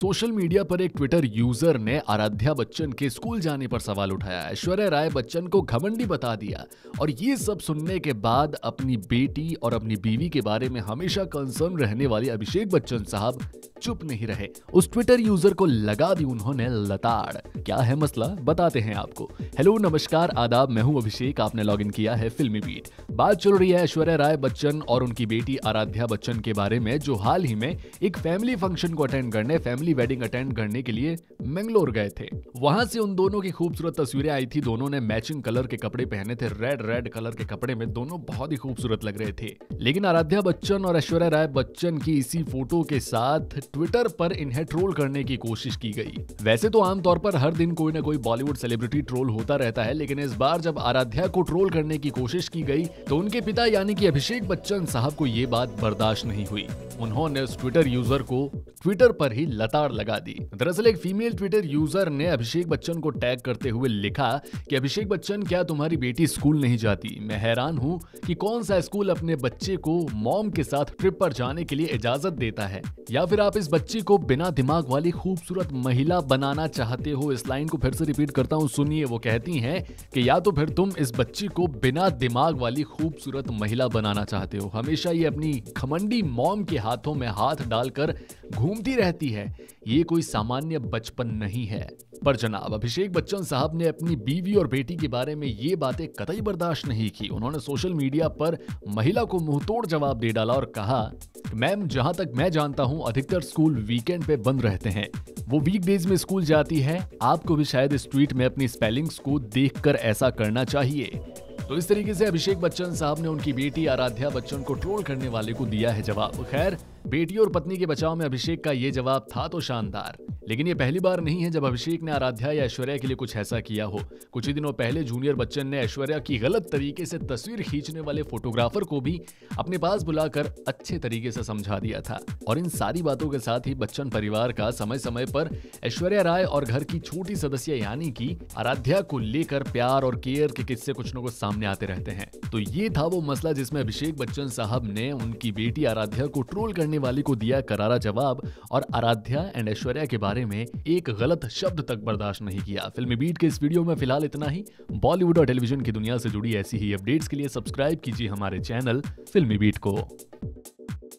Social media पर एक Twitter user ने आराध्या बच्चन के स्कूल जाने पर सवाल उठाया। ऐश्वर्या राय बच्चन को घमंडी बता दिया और ये सब सुनने के बाद अपनी बेटी और अपनी बीवी के बारे में हमेशा कंसर्न रहने वाले अभिषेक बच्चन साहब चुप नहीं रहे। उस ट्विटर यूजर को लगा दी उन्होंने लताड़। क्या है मसला, बताते हैं आपको। हेलो, नमस्कार, आदाब, मैं हूं अभिषेक। आपने लॉगिन किया है फिल्मी बीट। बात चल रही है ऐश्वर्या राय बच्चन और उनकी बेटी आराध्या बच्चन के बारे में, जो हाल ही में एक फैमिली फंक्शन को अटेंड करने, फैमिली वेडिंग अटेंड करने के लिए मैंगलोर गए थे। वहां से उन दोनों की खूबसूरत तस्वीरें आई थी। दोनों ने मैचिंग कलर के कपड़े पहने थे। रेड कलर के कपड़े में दोनों बहुत ही खूबसूरत लग रहे थे। लेकिन आराध्या बच्चन और ऐश्वर्या राय बच्चन की इसी फोटो के साथ ट्विटर पर इन्हें ट्रोल करने की कोशिश की गई। वैसे तो आमतौर पर हर दिन कोई ना कोई बॉलीवुड सेलिब्रिटी ट्रोल होता रहता है, लेकिन इस बार जब आराध्या को ट्रोल करने की कोशिश की गई तो उनके पिता यानी कि अभिषेक बच्चन साहब को ये बात बर्दाश्त नहीं हुई। उन्होंने उस ट्विटर यूजर को ट्विटर पर ही लताड़ लगा दी। दरअसल एक फीमेल ट्विटर यूजर ने अभिषेक बच्चन को टैग करते हुए लिखा कि अभिषेक बच्चन, क्या तुम्हारी बेटी स्कूल नहीं जाती? मैं हैरान हूं कि कौन सा स्कूल अपने बच्चे को मॉम के साथ ट्रिप पर जाने के लिए इजाजत देता है, या फिर आप इस बच्ची को बिना दिमाग वाली खूबसूरत महिला बनाना चाहते हो। इस लाइन को फिर से रिपीट करता हूं, सुनिए। वो कहती हैं कि या तो फिर तुम इस बच्ची को बिना दिमाग वाली खूबसूरत महिला बनाना चाहते हो। हमेशा ये अपनी घमंडी मॉम के हाथों में हाथ डालकर घूमती रहती है। ये कोई सामान्य बचपन नहीं है। पर जनाब अभिषेक बच्चन साहब ने अपनी बीवी और बेटी के बारे में ये बातें कतई बर्दाश्त नहीं की। उन्होंने सोशल मीडिया पर महिला को मुंहतोड़ जवाब दे डाला और कहा, मैम, जहां तक मैं जानता हूं अधिकतर स्कूल वीकेंड पे बंद रहते हैं। वो वीकडेज में स्कूल जाती है। आपको भी शायद इस ट्वीट में अपनी स्पेलिंग्स को देखकर ऐसा करना चाहिए। तो इस तरीके से अभिषेक बच्चन साहब ने उनकी बेटी आराध्या बच्चन को ट्रोल करने वाले को दिया है जवाब। खैर, बेटी और पत्नी के बचाव में अभिषेक का ये जवाब था तो शानदार, लेकिन ये पहली बार नहीं है जब अभिषेक ने आराध्या या ऐश्वर्या के लिए कुछ ऐसा किया हो। कुछ ही दिनों पहले जूनियर बच्चन ने ऐश्वर्या की गलत तरीके से तस्वीर खींचने वाले फोटोग्राफर को भी अपने पास बुलाकर अच्छे तरीके से समझा दिया था। और इन सारी बातों के साथ ही बच्चन परिवार का समय समय पर ऐश्वर्या राय और घर की छोटी सदस्य यानी कि आराध्या को लेकर प्यार और केयर के किस्से कुछ न कुछ सामने आते रहते हैं। तो ये था वो मसला जिसमें अभिषेक बच्चन साहब ने उनकी बेटी आराध्या को ट्रोल करने वाले को दिया करारा जवाब और आराध्या एंड ऐश्वर्या के बारे में एक गलत शब्द तक बर्दाश्त नहीं किया। फिल्मी बीट के इस वीडियो में फिलहाल इतना ही। बॉलीवुड और टेलीविजन की दुनिया से जुड़ी ऐसी ही अपडेट्स के लिए सब्सक्राइब कीजिए हमारे चैनल फिल्मी बीट को।